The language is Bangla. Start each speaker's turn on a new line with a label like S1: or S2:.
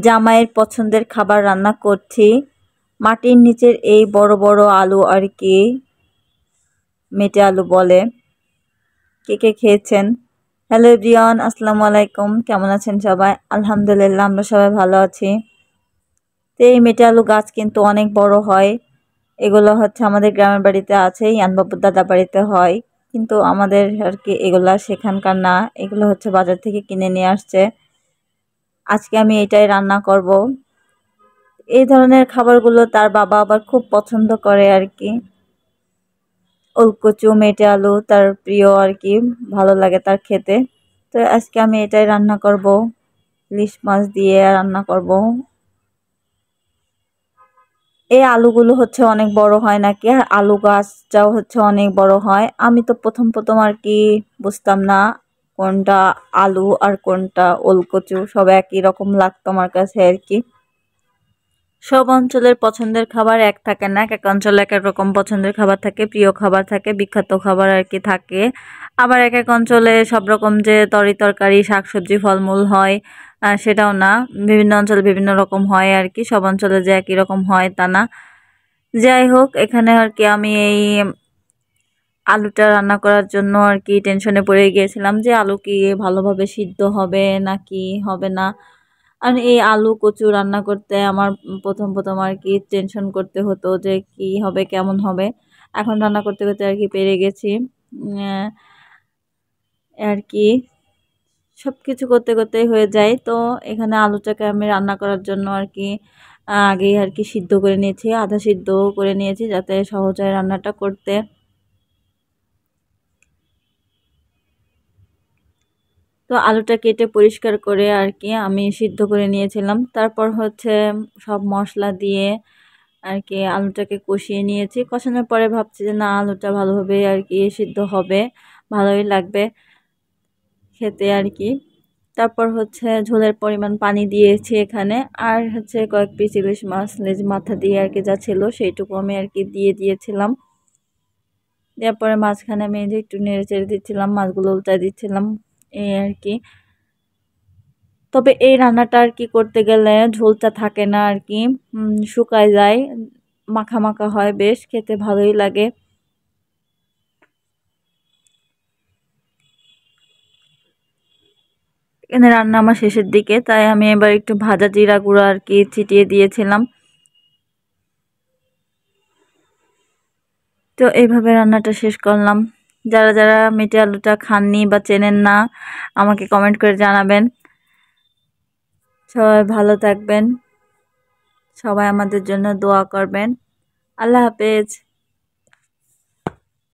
S1: জামাইয়ের পছন্দের খাবার রান্না করছি। মাটির নিচের এই বড় বড় আলু আর কি মেটে আলু বলে। কে কে খেয়েছেন? হ্যালো এভরিওয়ান, আসসালামু আলাইকুম। কেমন আছেন সবাই? আলহামদুলিল্লাহ, আমরা সবাই ভালো আছি। তো এই মেটে আলু গাছ কিন্তু অনেক বড় হয়। এগুলো হচ্ছে আমাদের গ্রামের বাড়িতে আছে, ইয়ানবাবুর দাদা বাড়িতে হয়, কিন্তু আমাদের আর কি এগুলা সেখানকার না। এগুলো হচ্ছে বাজার থেকে কিনে নিয়ে আসছে। আজকে আমি এটাই রান্না করব। এই ধরনের খাবারগুলো তার বাবা আবার খুব পছন্দ করে আর কি। ওলকচু মেটে আলু তার প্রিয় আর কি, ভালো লাগে তার খেতে। তো আজকে আমি এটাই রান্না করব, ইলিশ মাছ দিয়ে রান্না করব। এই আলুগুলো হচ্ছে অনেক বড় হয় নাকি, আর আলু গাছটাও হচ্ছে অনেক বড় হয়। আমি তো প্রথম প্রথম আর কি বুঝতাম না কোনটা আলু আর কোনটা ওলকচু, সব একই রকম লাগতো আমার কাছে আর কি। সব অঞ্চলের পছন্দের খাবার এক থাকে না, এক এক অঞ্চলে এক এক রকম পছন্দের খাবার থাকে, প্রিয় খাবার থাকে, বিখ্যাত খাবার আর কি থাকে। আবার এক এক অঞ্চলে সব রকম যে তরকারি শাকসবজি ফলমূল হয় সেটাও না। বিভিন্ন অঞ্চলে বিভিন্ন রকম হয় আর কি, সব অঞ্চলে যে একই রকম হয় তা না। যাই হোক, এখানে আর কি আমি এই আলুটা রান্না করার জন্য আর কি টেনশনে পড়ে গিয়েছিলাম যে আলু কি ভালোভাবে সিদ্ধ হবে নাকি হবে না। আর এই আলু কচু রান্না করতে আমার প্রথম প্রথম আর কি টেনশন করতে হতো যে কি হবে কেমন হবে। এখন রান্না করতে করতে আর কি পেরে গেছি। আর কি সবকিছু করতে করতেই হয়ে যায়। তো এখানে আলুটাকে আমি রান্না করার জন্য আর কি আগেই আর কি সিদ্ধ করে নিয়েছি, আধা সিদ্ধ করে নিয়েছি যাতে সহজ হয় রান্নাটা করতে। তো আলুটা কেটে পরিষ্কার করে আর কি আমি সিদ্ধ করে নিয়েছিলাম। তারপর হচ্ছে সব মশলা দিয়ে আর কি আলুটাকে কষিয়ে নিয়েছি। কষানোর পরে ভাবছি যে না, আলুটা ভালোভাবে আর কি সিদ্ধ হবে, ভালোই লাগবে খেতে আর কি। তারপর হচ্ছে ঝোলের পরিমাণ পানি দিয়েছি এখানে, আর হচ্ছে কয়েক পিস ইলিশ মাছ লেজ মাথা দিয়ে আর কি যা ছিল সেইটুকু আমি আর কি দিয়ে দিয়েছিলাম। দেওয়ার পরে মাঝখানে আমি যে একটু নেড়ে চেড়ে দিচ্ছিলাম, মাছগুলো উল্টায় দিচ্ছিলাম, এই আর কি। তবে এই রান্নাটা আর কি করতে গেলে ঝোলটা থাকে না আর কি, শুকায় যায়, মাখা মাখা হয়, বেশ খেতে ভালোই লাগে। এখানে রান্না আমার শেষের দিকে, তাই আমি এবার একটু ভাজা জিরা গুঁড়ো আর কি ছিটিয়ে দিয়েছিলাম। তো এইভাবে রান্নাটা শেষ করলাম। যারা যারা মেটে আলুটা খাননি বা চেনেন না আমাকে কমেন্ট করে জানাবেন। সবাই ভালো থাকবেন, সবাই আমাদের জন্য দোয়া করবেন। আল্লাহ হাফেজ।